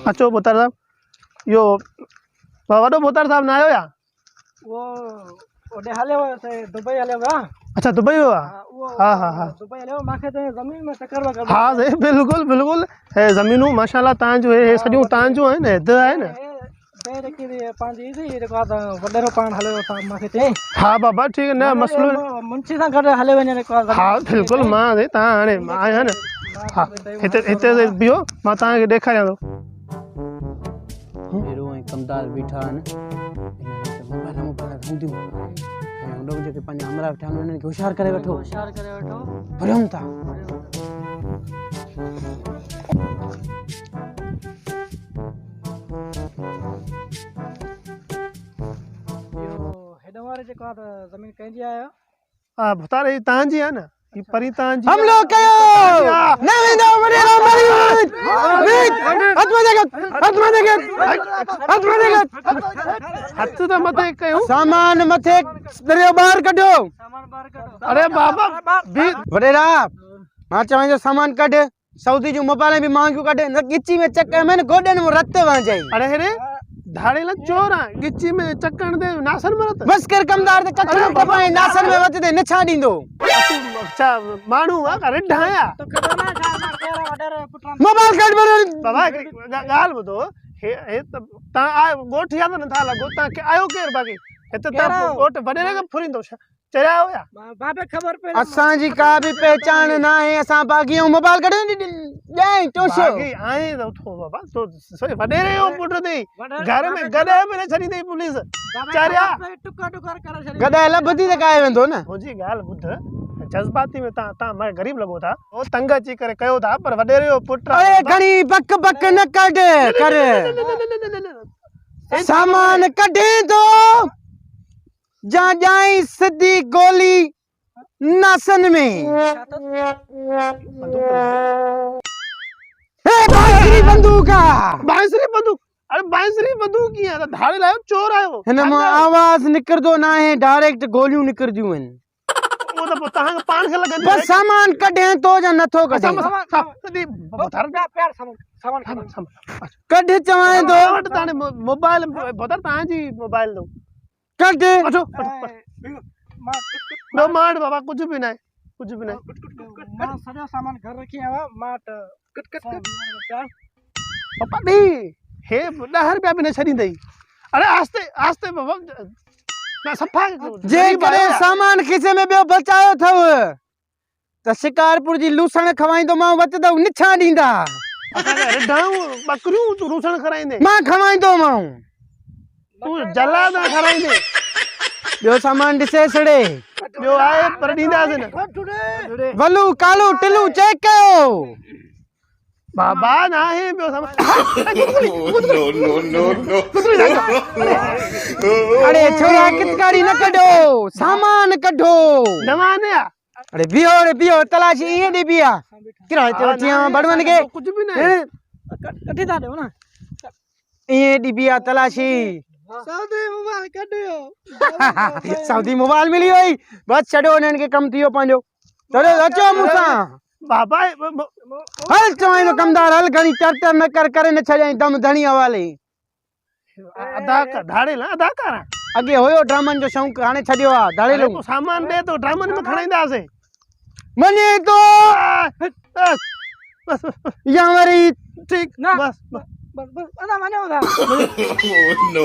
अचो बुतार साहब यो वॾो बुतार साहब ना आयो या वो ओडे हले वो दुबई हले वा अच्छा दुबई हुआ हाँ हाँ हाँ दुबई हले माखे तो जमीन में चक्कर वकर हाँ सही बिल्कुल बिल्कुल है ज़मीनूं माशाल्लाह तांजो है सॼियूं तांजो है न हिते आहे न ते रखी दी पांजी दी जेको आ वडरो पाण हले ता माखे ते हाँ बाबा ठीक है न मसलो मुंशी सा गड हले वने को हाँ बिल्कुल मां दे ता हाणे आया न हाँ हिते हिते बिहो मां तव्हांखे ॾेखारियां थो हीरो ऐं कमदार बीठा आहिनि मोबाइल हूंदियूं ऐं हुन जेके पंहिंजा हमरा वेठा आहिनि उन्हनि खे होशियार करे वठो भरियूं था हेडो वारे जेको आ जमीन कंहिंजी आया हा बुतार ही तव्हांजी आहे न ही परी तव्हांजी हमलो कयो न वेंदो वडेरो मरी हथ त मथे कयूं सामान मथे दरियो ॿाहिरि कढो अरे बाबा वडेरा मां चवां जो सामान कढ सऊदी जूं मोबाइल बि महांगियूं कढ न गिची में चकर में न गोॾनि में रत वहजाई अरे हेरे धाड़े ला चोर आहे गिची में चक्कण दे नासन मरत बस कर कमदार ते कचरो कपाए नासन में वत दे न छा ॾींदो अच्छा माण्हू आहे का रिढ आया तो कदो ना तेरा वडर पुटरा मोबाइल कढ बाबा ॻाल्हि ॿुधो हे तव्हां आयो ॻोठ यादि नथा लॻो तव्हां आयो केरु बाक़ी हिते तव्हां ॻोठ वॾेरे खां फुरींदो छा चरिया हुया बाबे खबर पे असांजी का बि पहचान न आहे असां बागी ऐं मोबाइल कढ ॾाई टोशो बाक़ी आए तो थो बाबा तो सोई वॾेरे जो पुट थी घर में गॾे में न छॾी अथई पुलिस चरिया टुकर टुकर करे छॾी गॾे लभती त काए वेंदो न मुंहिंजी ॻाल्हि ॿुध जज़्बाती में तव्हां मां गरीब लॻो था ओ तंग अची करे कयो था पर वॾेरे जो पुट अरे घणी बक बक न कढ कर सामान कढे तो जा जाई सिधी गोली नासन में हे बांसुरी बंदूक बांसुरी बंदूक अरे बांसुरी बंदूक की है धाड़े लायो चोर आयो हिन मां आवाज निकरदो ना है डायरेक्ट गोलियूं निकरदियूं आहिनि वो तो तहां पान के लगन बस सामान कढे तो या नथो कढे सामान कढ चवां तो ताने मोबाइल बदर तां जी मोबाइल दो कढ अचो नो मार बाबा कुछ भी नहीं मां सॼो सामान घर रखी आवा माट कट कट पापा नहीं हे 10 रुपया भी न छड़ी दई अरे आस्ते आस्ते बाबा ना सफा जे करे सामान खिसे में बियो बचायो थव त शिकारपुर जी लूसण खवाइंदो मां वत त निछा ॾींदा अरे डाऊ बकरियूं तू रूसण कराइंदे मां खवाइंदो मां तू जला ना कराइंदे बियो सामान ॾिसे सड़े बियो आए पर ॾींदासीं न वलू कालू टिलू चेक कयो बाबा ना है बियो सामान नो अरे छोरा कितकारी न कढो सामान कढो नवाने अरे बियो तलाशी ये दे बिया किराए ते वठिया बड़वन के कुछ भी नहीं कटी दा दो ना ये दी बिया तलाशी सऊदी मोबाइल कढियो सऊदी मोबाइल मिली वई बस छड़ो उन्हनि के कम थियो पंहिंजो चलो अचो मूंसां बाबा हल चवाई तो कमदार हल घणी चर्चा न कर करे न छड़ाई दम धणी हवाले अदा का धाड़े ला अदा कर अगे होयो ड्रामन जो शौक हाने छडियो आ धाड़े लो सामान दे तो ड्रामन में खणाईंदासे मने तो बस या वरी ठीक ना बस बस अदा माने होगा no